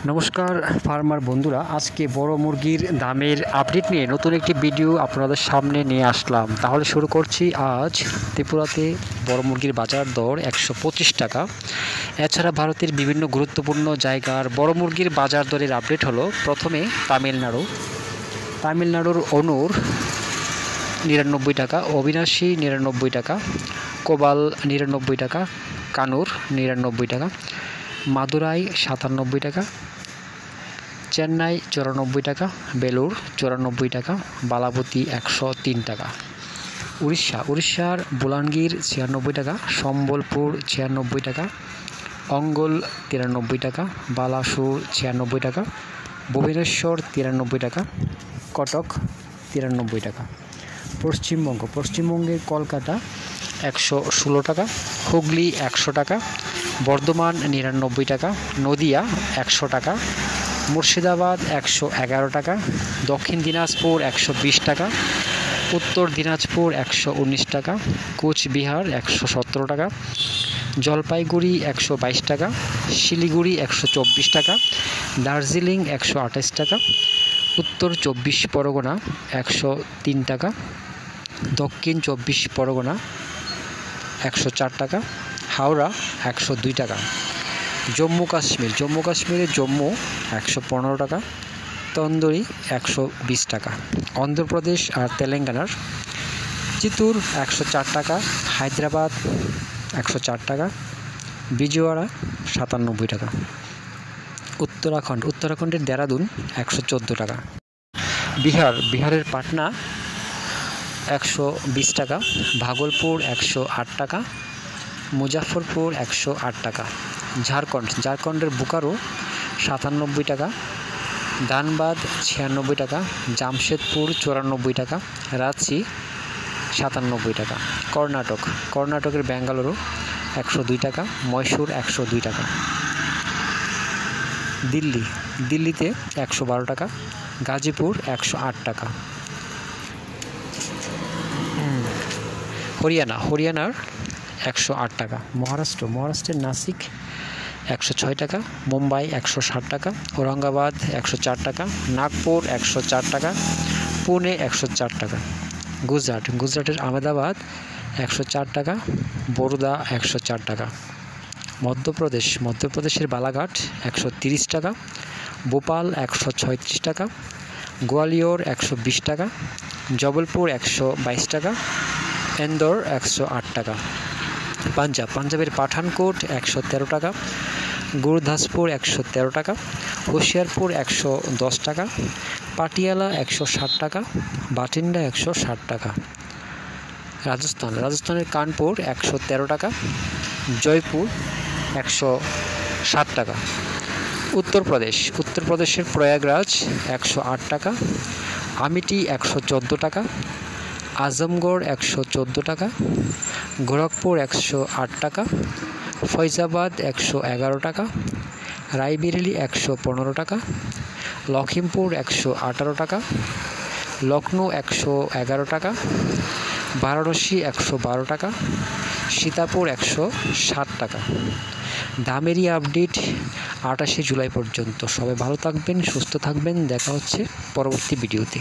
নমস্কার ফার্মার বন্ধুরা, আজকে বড় মুরগির দামের আপডেট নিয়ে নতুন একটি ভিডিও আপনাদের সামনে নিয়ে আসলাম। তাহলে শুরু করছি। আজ ত্রিপুরাতে বড় মুরগির বাজার দর 125 টাকা। এছাড়া ভারতের বিভিন্ন গুরুত্বপূর্ণ জায়গার বড় মুরগির বাজার দরের আপডেট হলো। প্রথমে তামিলনাড়ুর অনুর 99 টাকা, অবিনাশী 99 টাকা, কোবাল 99 টাকা, কানুর 99 টাকা, মাদুরাই 97 টাকা, চেন্নাই 94 টাকা, বেলুর 94 টাকা, বালাবতী 103 টাকা। উড়িষ্যার বুলানগীর 96 টাকা, সম্বলপুর 96 টাকা, অঙ্গল 93 টাকা, বালাসুর 96 টাকা, ভুবনেশ্বর 93 টাকা, কটক 93 টাকা। পশ্চিমবঙ্গের কলকাতা 116 টাকা, হুগলি 100 টাকা, বর্ধমান 99 টাকা, নদিয়া 100 টাকা, মুর্শিদাবাদ 111 টাকা, দক্ষিণ দিনাজপুর 120 টাকা, উত্তর দিনাজপুর 119 টাকা, কোচবিহার 117 টাকা, জলপাইগুড়ি 122 টাকা, শিলিগুড়ি 124 টাকা, দার্জিলিং 128 টাকা, উত্তর 24 পরগনা 103 টাকা, দক্ষিণ 24 পরগনা 104 টাকা, হাওড়া 102 টাকা। জম্মু কাশ্মীরে জম্মু 115 টাকা, তন্দুরি 120 টাকা। অন্ধ্রপ্রদেশ আর তেলেঙ্গানার চিত্তুর 104 টাকা, হায়দ্রাবাদ 104 টাকা, বিজয়ওয়াড়া 97 টাকা। উত্তরাখণ্ডের দেরাদুন 114 টাকা। বিহারের পাটনা 120 টাকা, ভাগলপুর 108 টাকা, মুজাফরপুর 108 টাকা। ঝাড়খণ্ডের বোকারো 97 টাকা, ধানবাদ 96 টাকা, জামশেদপুর 94 টাকা, রাঁচি 97 টাকা। কর্ণাটকের ব্যাঙ্গালুরু 102 টাকা, মহীশূর 102 টাকা। দিল্লিতে 112 টাকা, গাজীপুর 108 টাকা। হরিয়ানার 108 টাকা। মহারাষ্ট্রের নাসিক 106 টাকা, মুম্বাই 160 টাকা, ঔরঙ্গাবাদ 104 টাকা, নাগপুর 104 টাকা, পুনে 104 টাকা। গুজরাটের আহমেদাবাদ 104 টাকা, বরোদা 104 টাকা। মধ্যপ্রদেশের বালাঘাট 130 টাকা, ভোপাল 136 টাকা, গোয়ালিয়র 120 টাকা, জবলপুর 122 টাকা, ইন্দোর 108 টাকা। পাঞ্জাবের পাঠানকোট 113 টাকা, গুরদাসপুর 113 টাকা, হোশিয়ারপুর 110 টাকা, পাটিয়ালা 160 টাকা, বাটিন্ডা 160 টাকা। রাজস্থানের কানপুর 113 টাকা, জয়পুর 160 টাকা। উত্তরপ্রদেশের প্রয়াগরাজ 108 টাকা, আমিটি 114 টাকা, আজমগড় 114 টাকা, গোরখপুর 108 টাকা, ফৈজাবাদ 111 টাকা, রায়বেরেলি 115 টাকা, লখিমপুর 118 টাকা, লখনৌ 111 টাকা, বারাণসী 112 টাকা, সীতাপুর 160 টাকা। দামেরই আপডেট 28 জুলাই পর্যন্ত। সবাই ভালো থাকবেন, সুস্থ থাকবেন। দেখা হচ্ছে পরবর্তী ভিডিওতে।